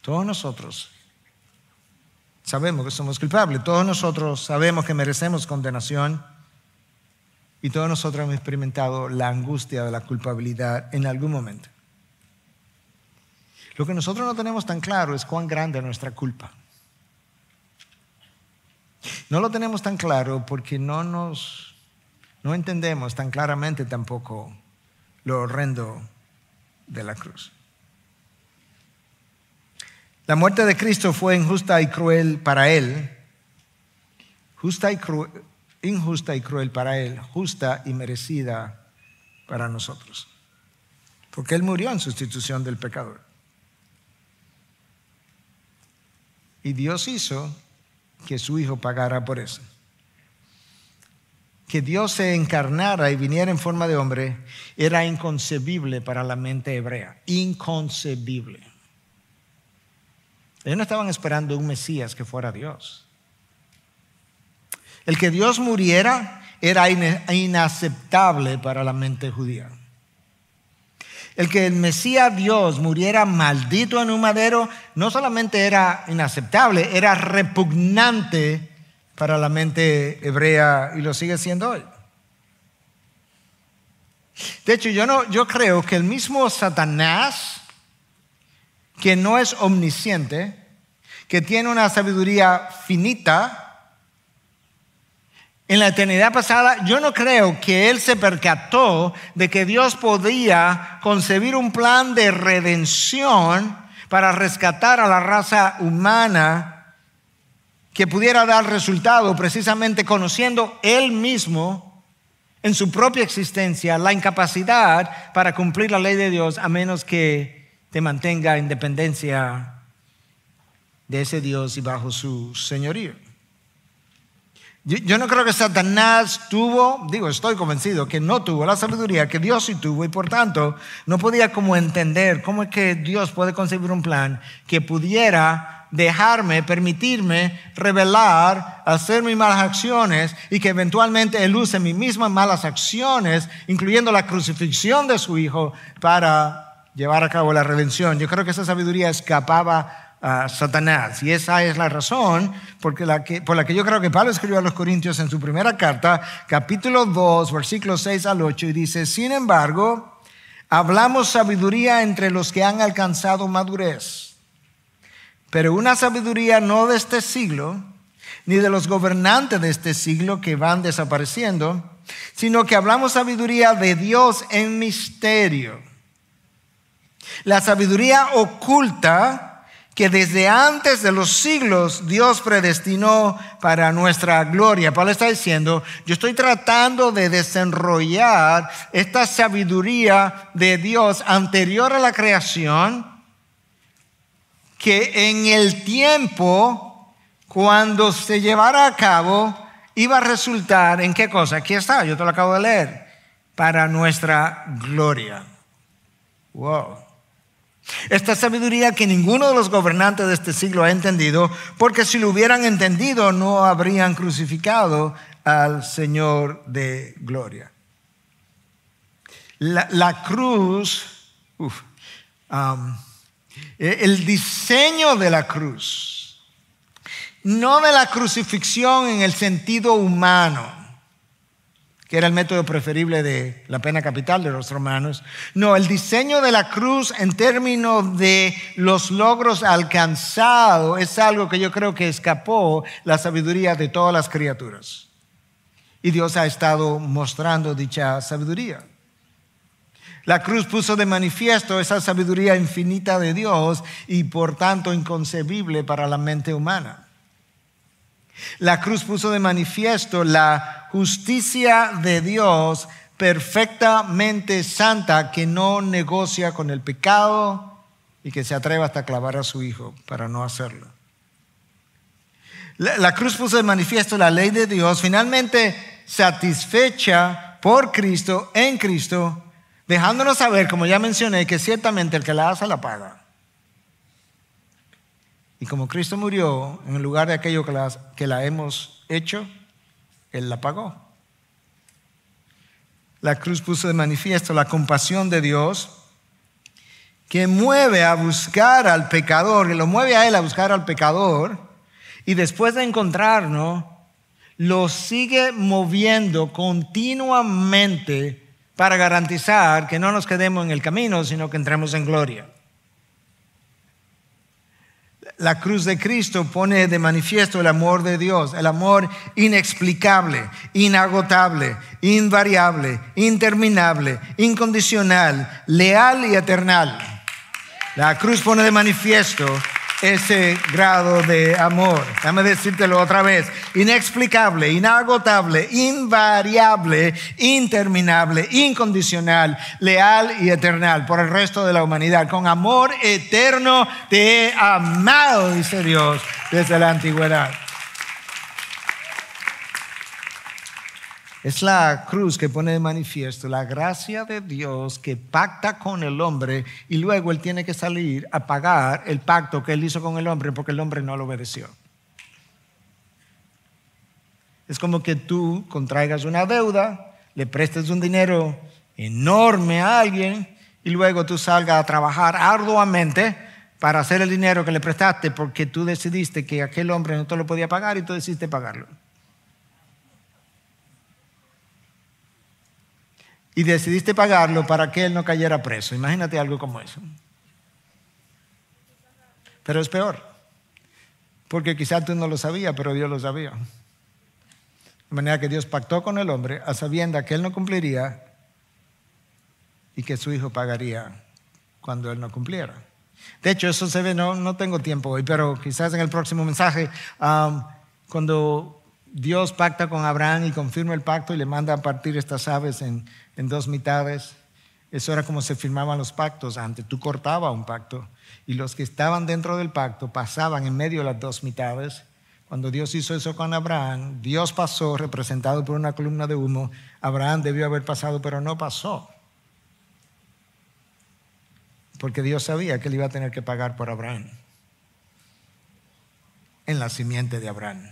Todos nosotros sabemos que somos culpables. Todos nosotros sabemos que merecemos condenación. Y todos nosotros hemos experimentado la angustia de la culpabilidad en algún momento. Lo que nosotros no tenemos tan claro es cuán grande es nuestra culpa. No lo tenemos tan claro porque no entendemos tan claramente tampoco lo horrendo de la cruz. La muerte de Cristo fue injusta y cruel para Él. Injusta y cruel para Él, justa y merecida para nosotros. Porque Él murió en sustitución del pecador. Y Dios hizo que su Hijo pagara por eso. Que Dios se encarnara y viniera en forma de hombre era inconcebible para la mente hebrea. Inconcebible. Ellos no estaban esperando un Mesías que fuera Dios. El que Dios muriera era inaceptable para la mente judía. El que el Mesías Dios muriera maldito en un madero no solamente era inaceptable, era repugnante para la mente hebrea y lo sigue siendo hoy. De hecho, yo creo que el mismo Satanás, que no es omnisciente, que tiene una sabiduría finita, en la eternidad pasada, yo no creo que Él se percató de que Dios podía concebir un plan de redención para rescatar a la raza humana que pudiera dar resultado precisamente conociendo Él mismo en su propia existencia la incapacidad para cumplir la ley de Dios a menos que te mantenga en dependencia de ese Dios y bajo su señorío. Yo no creo que Satanás estoy convencido que no tuvo la sabiduría que Dios sí tuvo y por tanto no podía como entender cómo es que Dios puede concebir un plan que pudiera permitirme revelar, hacer mis malas acciones y que eventualmente Él use mis mismas malas acciones, incluyendo la crucifixión de su Hijo, para llevar a cabo la redención. Yo creo que esa sabiduría escapaba Satanás. Y esa es la razón por la que yo creo que Pablo escribió a los Corintios en su primera carta, capítulo 2, versículos 6 al 8, y dice: sin embargo, hablamos sabiduría entre los que han alcanzado madurez, pero una sabiduría no de este siglo, ni de los gobernantes de este siglo que van desapareciendo, sino que hablamos sabiduría de Dios en misterio. La sabiduría oculta que desde antes de los siglos Dios predestinó para nuestra gloria. Pablo está diciendo: yo estoy tratando de desenrollar esta sabiduría de Dios anterior a la creación, que en el tiempo, cuando se llevara a cabo, iba a resultar en ¿qué cosa? Aquí está, yo te lo acabo de leer: para nuestra gloria. Wow. Esta sabiduría que ninguno de los gobernantes de este siglo ha entendido, porque si lo hubieran entendido no habrían crucificado al Señor de gloria. La cruz, el diseño de la cruz, no de la crucifixión en el sentido humano, que era el método preferible de la pena capital de los romanos. No, el diseño de la cruz en términos de los logros alcanzados es algo que yo creo que escapó la sabiduría de todas las criaturas. Y Dios ha estado mostrando dicha sabiduría. La cruz puso de manifiesto esa sabiduría infinita de Dios y por tanto inconcebible para la mente humana. La cruz puso de manifiesto la justicia de Dios perfectamente santa, que no negocia con el pecado y que se atreve hasta clavar a su hijo para no hacerlo. La cruz puso de manifiesto la ley de Dios finalmente satisfecha por Cristo, en Cristo, dejándonos saber, como ya mencioné, que ciertamente el que la hace la paga. Y como Cristo murió en lugar de aquello que la hemos hecho, Él la pagó. La cruz puso de manifiesto la compasión de Dios, que mueve a buscar al pecador, que lo mueve a Él a buscar al pecador, y después de encontrarnos, lo sigue moviendo continuamente para garantizar que no nos quedemos en el camino, sino que entremos en gloria. La cruz de Cristo pone de manifiesto el amor de Dios, el amor inexplicable, inagotable, invariable, interminable, incondicional, leal y eternal. La cruz pone de manifiesto ese grado de amor. Déjame decírtelo otra vez: inexplicable, inagotable, invariable, interminable, incondicional, leal y eternal por el resto de la humanidad. Con amor eterno te he amado, dice Dios, desde la antigüedad. Es la cruz que pone de manifiesto la gracia de Dios, que pacta con el hombre y luego Él tiene que salir a pagar el pacto que Él hizo con el hombre porque el hombre no lo obedeció. Es como que tú contraigas una deuda, le prestes un dinero enorme a alguien y luego tú salgas a trabajar arduamente para hacer el dinero que le prestaste porque tú decidiste que aquel hombre no te lo podía pagar y tú decidiste pagarlo. Y decidiste pagarlo para que él no cayera preso. Imagínate algo como eso. Pero es peor, porque quizás tú no lo sabías, pero Dios lo sabía. De manera que Dios pactó con el hombre a sabiendas que él no cumpliría y que su hijo pagaría cuando él no cumpliera. De hecho, eso se ve, no tengo tiempo hoy, pero quizás en el próximo mensaje, cuando Dios pacta con Abraham y confirma el pacto y le manda a partir estas aves en dos mitades. Eso era como se firmaban los pactos antes. Tú cortabas un pacto y los que estaban dentro del pacto pasaban en medio de las dos mitades. Cuando Dios hizo eso con Abraham, Dios pasó representado por una columna de humo. Abraham debió haber pasado, pero no pasó. Porque Dios sabía que él iba a tener que pagar por Abraham en la simiente de Abraham.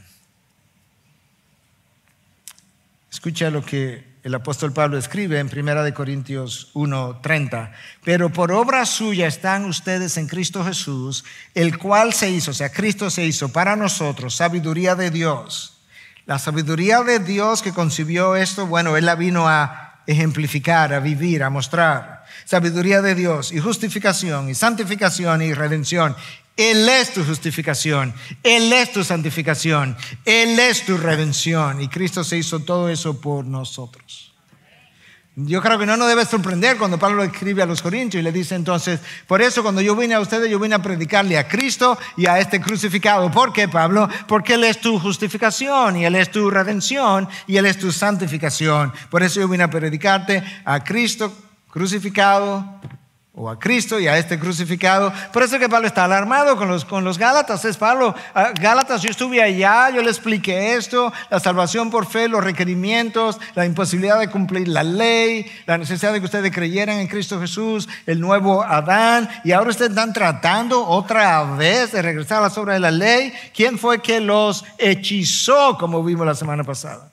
Escucha lo que el apóstol Pablo escribe en 1 Corintios 1:30. Pero por obra suya están ustedes en Cristo Jesús, el cual se hizo, o sea, Cristo se hizo para nosotros, sabiduría de Dios. La sabiduría de Dios que concibió esto, bueno, Él la vino a ejemplificar, a vivir, a mostrar. Sabiduría de Dios y justificación y santificación y redención. Él es tu justificación, Él es tu santificación, Él es tu redención. Y Cristo se hizo todo eso por nosotros. Yo creo que no nos debe sorprender cuando Pablo escribe a los Corintios y le dice entonces, por eso cuando yo vine a ustedes, yo vine a predicarle a Cristo y a este crucificado. ¿Por qué, Pablo? Porque Él es tu justificación y Él es tu redención y Él es tu santificación. Por eso yo vine a predicarte a Cristo crucificado, o a Cristo y a este crucificado. Por eso que Pablo está alarmado con los Gálatas. Es Pablo, Gálatas, yo estuve allá, yo le expliqué esto, la salvación por fe, los requerimientos, la imposibilidad de cumplir la ley, la necesidad de que ustedes creyeran en Cristo Jesús, el nuevo Adán, y ahora ustedes están tratando otra vez de regresar a las obras de la ley. ¿Quién fue que los hechizó, como vimos la semana pasada?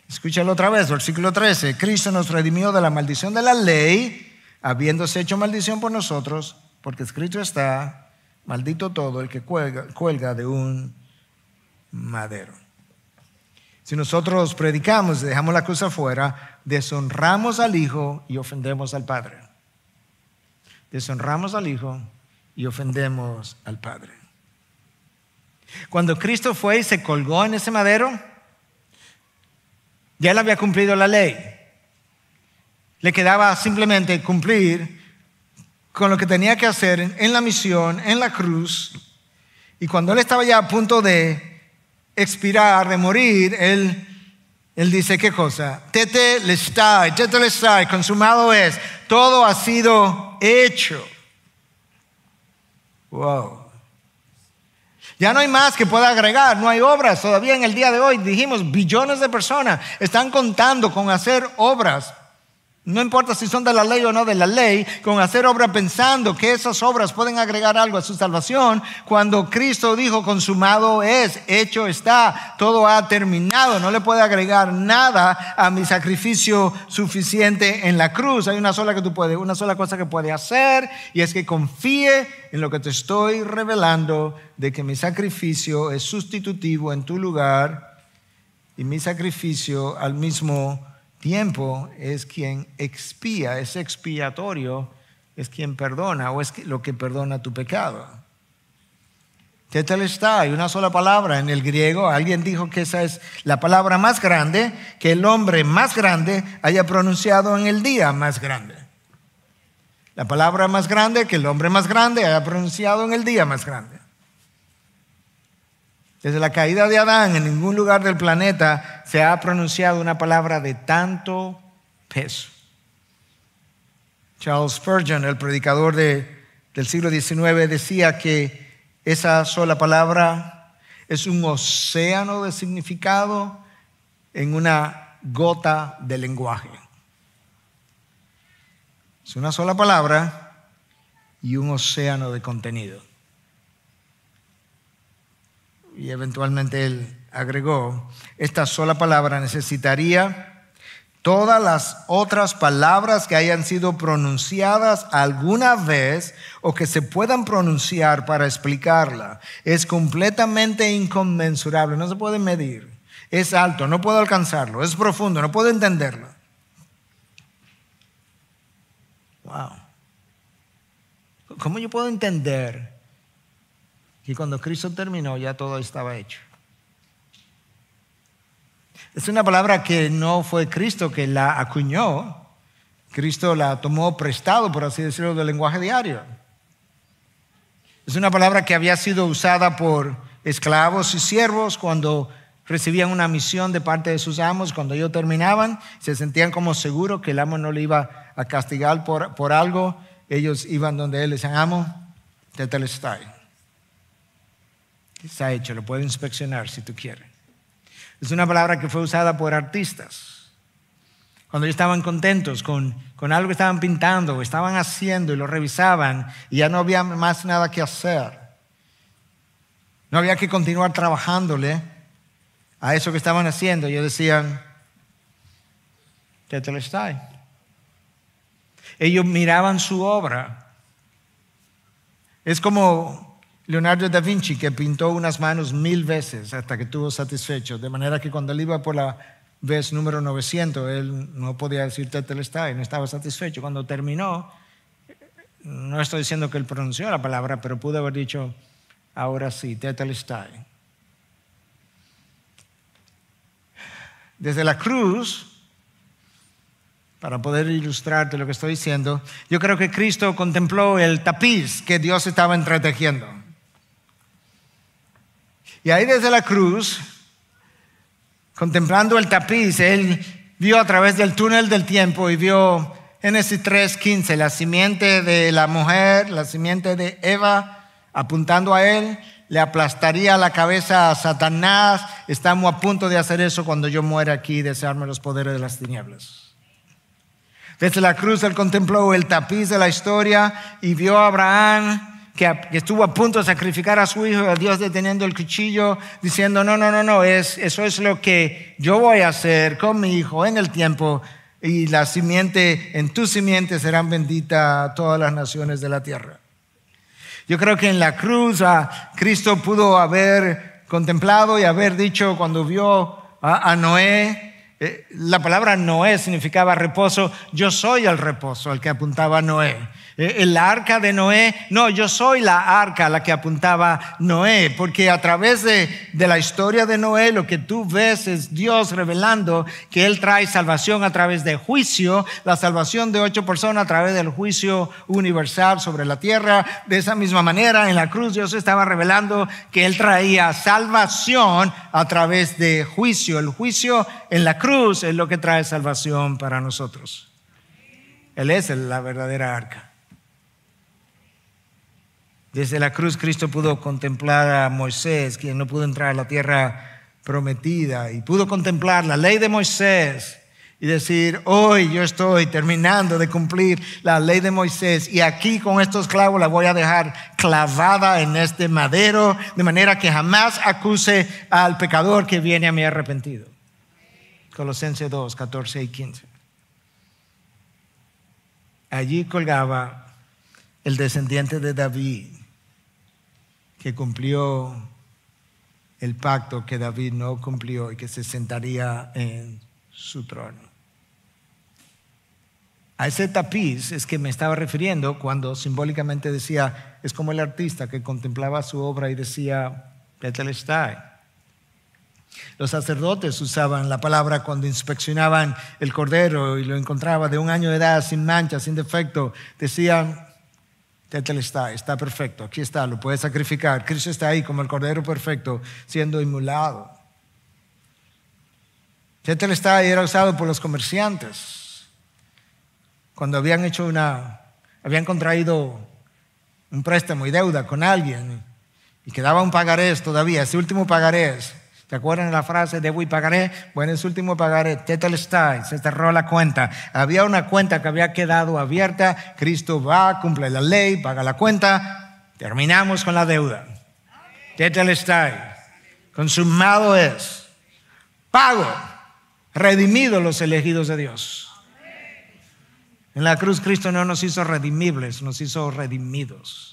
Escúchalo otra vez, versículo 13. Cristo nos redimió de la maldición de la ley, habiéndose hecho maldición por nosotros, porque escrito está, maldito todo el que cuelga de un madero. Si nosotros predicamos y dejamos la cruz afuera, deshonramos al Hijo y ofendemos al Padre. Deshonramos al Hijo y ofendemos al Padre. Cuando Cristo fue y se colgó en ese madero, ya Él había cumplido la ley. Le quedaba simplemente cumplir con lo que tenía que hacer en la misión, en la cruz. Y cuando Él estaba ya a punto de expirar, de morir, Él dice, ¿qué cosa? Tetelestai, consumado es. Todo ha sido hecho. Wow. Ya no hay más que pueda agregar, no hay obras. Todavía en el día de hoy, dijimos, billones de personas están contando con hacer obras. No importa si son de la ley o no de la ley, con hacer obras pensando que esas obras pueden agregar algo a su salvación, cuando Cristo dijo, consumado es, hecho está, todo ha terminado. No le puede agregar nada a mi sacrificio suficiente en la cruz. Hay una sola cosa que puede hacer, y es que confíe en lo que te estoy revelando, de que mi sacrificio es sustitutivo en tu lugar, y mi sacrificio al mismo tiempo es quien expía, es expiatorio, es quien perdona, o es lo que perdona tu pecado. Tetelestai, una sola palabra en el griego. Alguien dijo que esa es la palabra más grande que el hombre más grande haya pronunciado en el día más grande. La palabra más grande que el hombre más grande haya pronunciado en el día más grande. Desde la caída de Adán, en ningún lugar del planeta se ha pronunciado una palabra de tanto peso. Charles Spurgeon, el predicador del siglo XIX, decía que esa sola palabra es un océano de significado en una gota de lenguaje. Es una sola palabra y un océano de contenido. Y eventualmente él agregó, esta sola palabra necesitaría todas las otras palabras que hayan sido pronunciadas alguna vez o que se puedan pronunciar para explicarla. Es completamente inconmensurable, no se puede medir. Es alto, no puedo alcanzarlo. Es profundo, no puedo entenderlo. Wow. ¿Cómo yo puedo entender que cuando Cristo terminó ya todo estaba hecho? Es una palabra que no fue Cristo que la acuñó. Cristo la tomó prestado, por así decirlo, del lenguaje diario. Es una palabra que había sido usada por esclavos y siervos cuando recibían una misión de parte de sus amos. Cuando ellos terminaban, se sentían como seguros que el amo no le iba a castigar por algo. Ellos iban donde él, le decían, amo, tetelestai. Está hecho, lo puedo inspeccionar si tú quieres. Es una palabra que fue usada por artistas. Cuando ellos estaban contentos con algo que estaban pintando, o estaban haciendo y lo revisaban y ya no había más nada que hacer. No había que continuar trabajándole. a eso que estaban haciendo, ellos decían, Tetelestai. Ellos miraban su obra. Es como Leonardo da Vinci, que pintó unas manos 1000 veces hasta que estuvo satisfecho, de manera que cuando él iba por la vez número 900, él no podía decir Tetelestai, no estaba satisfecho. Cuando terminó, no estoy diciendo que él pronunció la palabra, pero pudo haber dicho, ahora sí, Tetelestai. Desde la cruz, para poder ilustrarte lo que estoy diciendo, yo creo que Cristo contempló el tapiz que Dios estaba entretejiendo. Y ahí desde la cruz, contemplando el tapiz, Él vio a través del túnel del tiempo y vio Génesis 3:15, la simiente de la mujer, la simiente de Eva, apuntando a Él, le aplastaría la cabeza a Satanás. Estamos a punto de hacer eso cuando yo muera aquí y desearme los poderes de las tinieblas. Desde la cruz Él contempló el tapiz de la historia y vio a Abraham que estuvo a punto de sacrificar a su hijo, a Dios deteniendo el cuchillo, diciendo, no, eso es lo que yo voy a hacer con mi hijo en el tiempo, y la simiente, en tu simiente serán benditas todas las naciones de la tierra. Yo creo que en la cruz Cristo pudo haber contemplado y haber dicho cuando vio a Noé, la palabra Noé significaba reposo. Yo soy el reposo al que apuntaba Noé. El arca de Noé, no, yo soy la arca a la que apuntaba Noé, porque a través de la historia de Noé lo que tú ves es Dios revelando que Él trae salvación a través de juicio, la salvación de 8 personas a través del juicio universal sobre la tierra. De esa misma manera, en la cruz Dios estaba revelando que Él traía salvación a través de juicio. El juicio en la cruz es lo que trae salvación para nosotros. Él es la verdadera arca. Desde la cruz Cristo pudo contemplar a Moisés, quien no pudo entrar a la tierra prometida, y pudo contemplar la ley de Moisés y decir, hoy yo estoy terminando de cumplir la ley de Moisés, y aquí con estos clavos la voy a dejar clavada en este madero, de manera que jamás acuse al pecador que viene a mí arrepentido. Colosenses 2, 14 y 15. Allí colgaba el descendiente de David, que cumplió el pacto que David no cumplió y que se sentaría en su trono. A ese tapiz es que me estaba refiriendo cuando simbólicamente decía, es como el artista que contemplaba su obra y decía, Tetelestai. Los sacerdotes usaban la palabra cuando inspeccionaban el cordero y lo encontraba de 1 año de edad, sin mancha, sin defecto. Decían, Tetelestai, está perfecto, aquí está, lo puedes sacrificar. Cristo está ahí como el cordero perfecto, siendo inmolado. Tetelestai era usado por los comerciantes cuando habían contraído un préstamo y deuda con alguien y quedaba un pagarés todavía, ese último pagarés. ¿Se acuerdan de la frase debo y pagaré? Bueno, ese último pagaré, Tetelestai, se cerró la cuenta. Había una cuenta que había quedado abierta. Cristo va, cumple la ley, paga la cuenta. Terminamos con la deuda. Tetelestai, consumado es. Pago, redimidos los elegidos de Dios. En la cruz Cristo no nos hizo redimibles, nos hizo redimidos.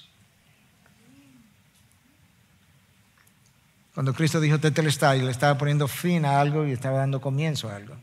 Cuando Cristo dijo Tetelestai, le estaba poniendo fin a algo y estaba dando comienzo a algo.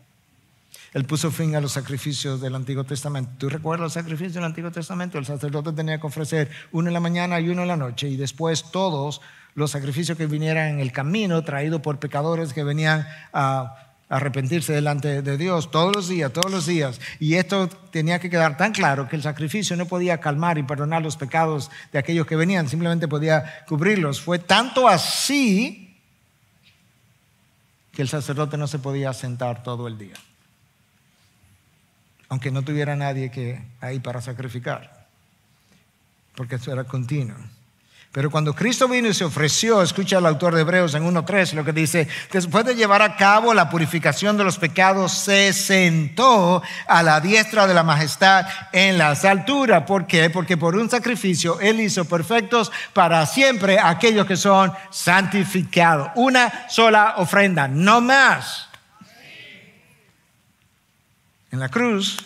Él puso fin a los sacrificios del Antiguo Testamento. ¿Tú recuerdas los sacrificios del Antiguo Testamento? El sacerdote tenía que ofrecer uno en la mañana y uno en la noche, y después todos los sacrificios que vinieran en el camino, traídos por pecadores que venían a arrepentirse delante de Dios todos los días. Y esto tenía que quedar tan claro que el sacrificio no podía calmar y perdonar los pecados de aquellos que venían, simplemente podía cubrirlos. Fue tanto así que el sacerdote no se podía sentar todo el día, aunque no tuviera nadie ahí para sacrificar, porque eso era continuo. Pero cuando Cristo vino y se ofreció, escucha el autor de Hebreos en 1:3 lo que dice: después de llevar a cabo la purificación de los pecados, se sentó a la diestra de la majestad en las alturas. ¿Por qué? Porque por un sacrificio Él hizo perfectos para siempre aquellos que son santificados. Una sola ofrenda, no más. En la cruz,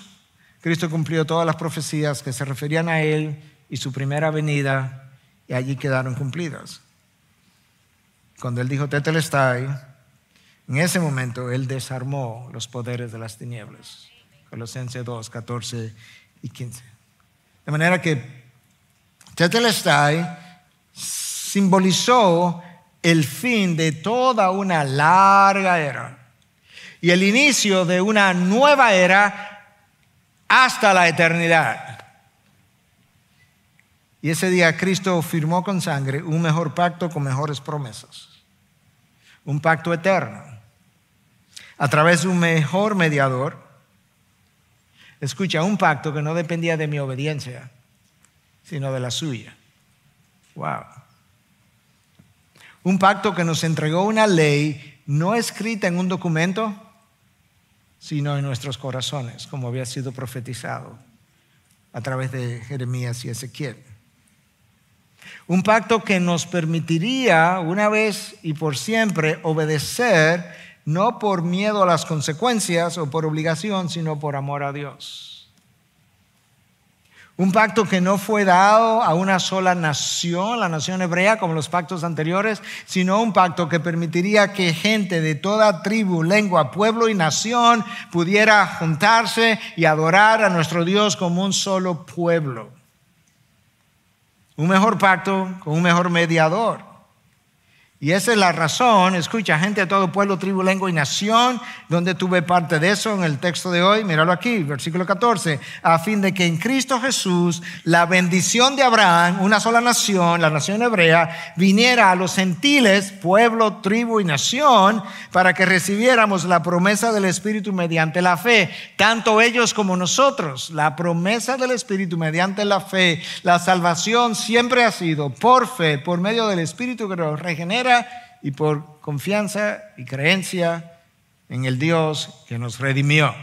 Cristo cumplió todas las profecías que se referían a Él y su primera venida, y allí quedaron cumplidas. Cuando Él dijo Tetelestai, en ese momento Él desarmó los poderes de las tinieblas. Colosenses 2, 14 y 15. De manera que Tetelestai simbolizó el fin de toda una larga era y el inicio de una nueva era hasta la eternidad. Y ese día Cristo firmó con sangre un mejor pacto con mejores promesas. Un pacto eterno. A través de un mejor mediador. Escucha, un pacto que no dependía de mi obediencia, sino de la suya. Wow. Un pacto que nos entregó una ley no escrita en un documento, sino en nuestros corazones, como había sido profetizado a través de Jeremías y Ezequiel. Un pacto que nos permitiría una vez y por siempre obedecer, no por miedo a las consecuencias o por obligación, sino por amor a Dios. Un pacto que no fue dado a una sola nación, la nación hebrea, como los pactos anteriores, sino un pacto que permitiría que gente de toda tribu, lengua, pueblo y nación pudiera juntarse y adorar a nuestro Dios como un solo pueblo. Un mejor pacto con un mejor mediador. Y esa es la razón, escucha, gente de todo pueblo, tribu, lengua y nación, donde tuve parte de eso en el texto de hoy. Míralo aquí, versículo 14. A fin de que en Cristo Jesús la bendición de Abraham, una sola nación, la nación hebrea, viniera a los gentiles, pueblo, tribu y nación, para que recibiéramos la promesa del Espíritu mediante la fe. Tanto ellos como nosotros, la promesa del Espíritu mediante la fe. La salvación siempre ha sido por fe, por medio del Espíritu que nos regenera, y por confianza y creencia en el Dios que nos redimió.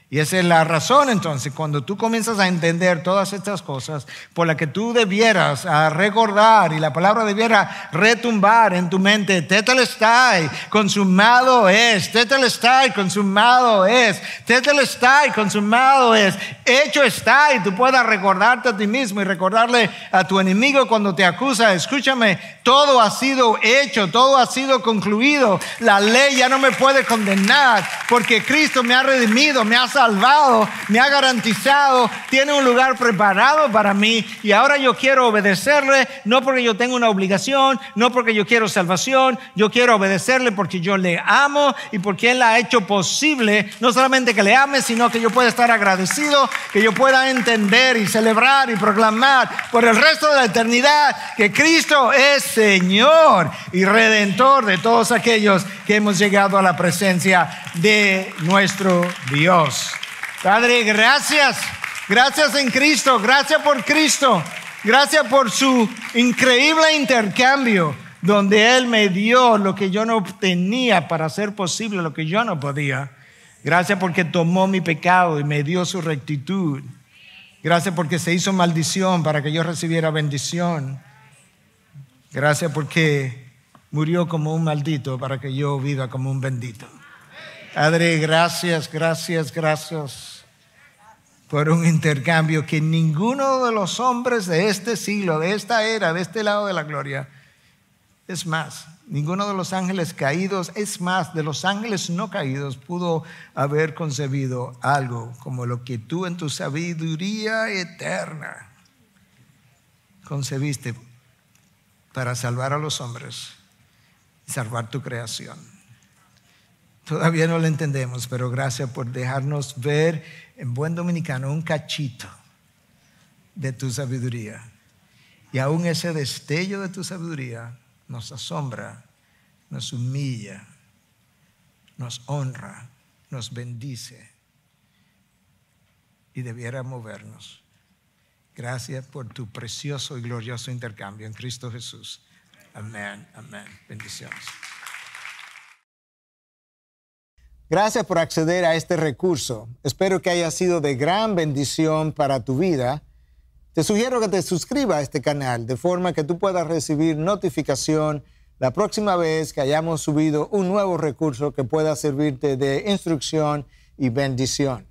Y esa es la razón entonces, cuando tú comienzas a entender todas estas cosas, por la que tú debieras recordar y la palabra debiera retumbar en tu mente: Tetelestai, consumado es, Tetelestai, consumado es, Tetelestai, consumado es, hecho está. Y tú puedas recordarte a ti mismo y recordarle a tu enemigo cuando te acusa: escúchame, todo ha sido hecho, todo ha sido concluido, la ley ya no me puede condenar porque Cristo me ha redimido, me ha salvado, me ha garantizado, tiene un lugar preparado para mí, y ahora yo quiero obedecerle, no porque yo tengo una obligación, no porque yo quiero salvación, yo quiero obedecerle porque yo le amo y porque Él ha hecho posible, no solamente que le ame, sino que yo pueda estar agradecido, que yo pueda entender y celebrar y proclamar por el resto de la eternidad que Cristo es Señor y Redentor de todos aquellos que hemos llegado a la presencia de nuestro Dios. Padre, gracias. Gracias en Cristo. Gracias por Cristo. Gracias por su increíble intercambio, donde Él me dio lo que yo no tenía para hacer posible lo que yo no podía. Gracias porque tomó mi pecado y me dio su rectitud. Gracias porque se hizo maldición para que yo recibiera bendición. Gracias porque murió como un maldito para que yo viva como un bendito. Padre, gracias, gracias, gracias por un intercambio que ninguno de los hombres de este siglo, de esta era, de este lado de la gloria, es más, ninguno de los ángeles caídos, es más, de los ángeles no caídos, pudo haber concebido algo como lo que tú en tu sabiduría eterna concebiste para salvar a los hombres y salvar tu creación. Todavía no lo entendemos, pero gracias por dejarnos ver en buen dominicano un cachito de tu sabiduría. Y aún ese destello de tu sabiduría nos asombra, nos humilla, nos honra, nos bendice y debiera movernos. Gracias por tu precioso y glorioso intercambio en Cristo Jesús. Amén, amén. Bendiciones. Gracias por acceder a este recurso. Espero que haya sido de gran bendición para tu vida. Te sugiero que te suscribas a este canal de forma que tú puedas recibir notificación la próxima vez que hayamos subido un nuevo recurso que pueda servirte de instrucción y bendición.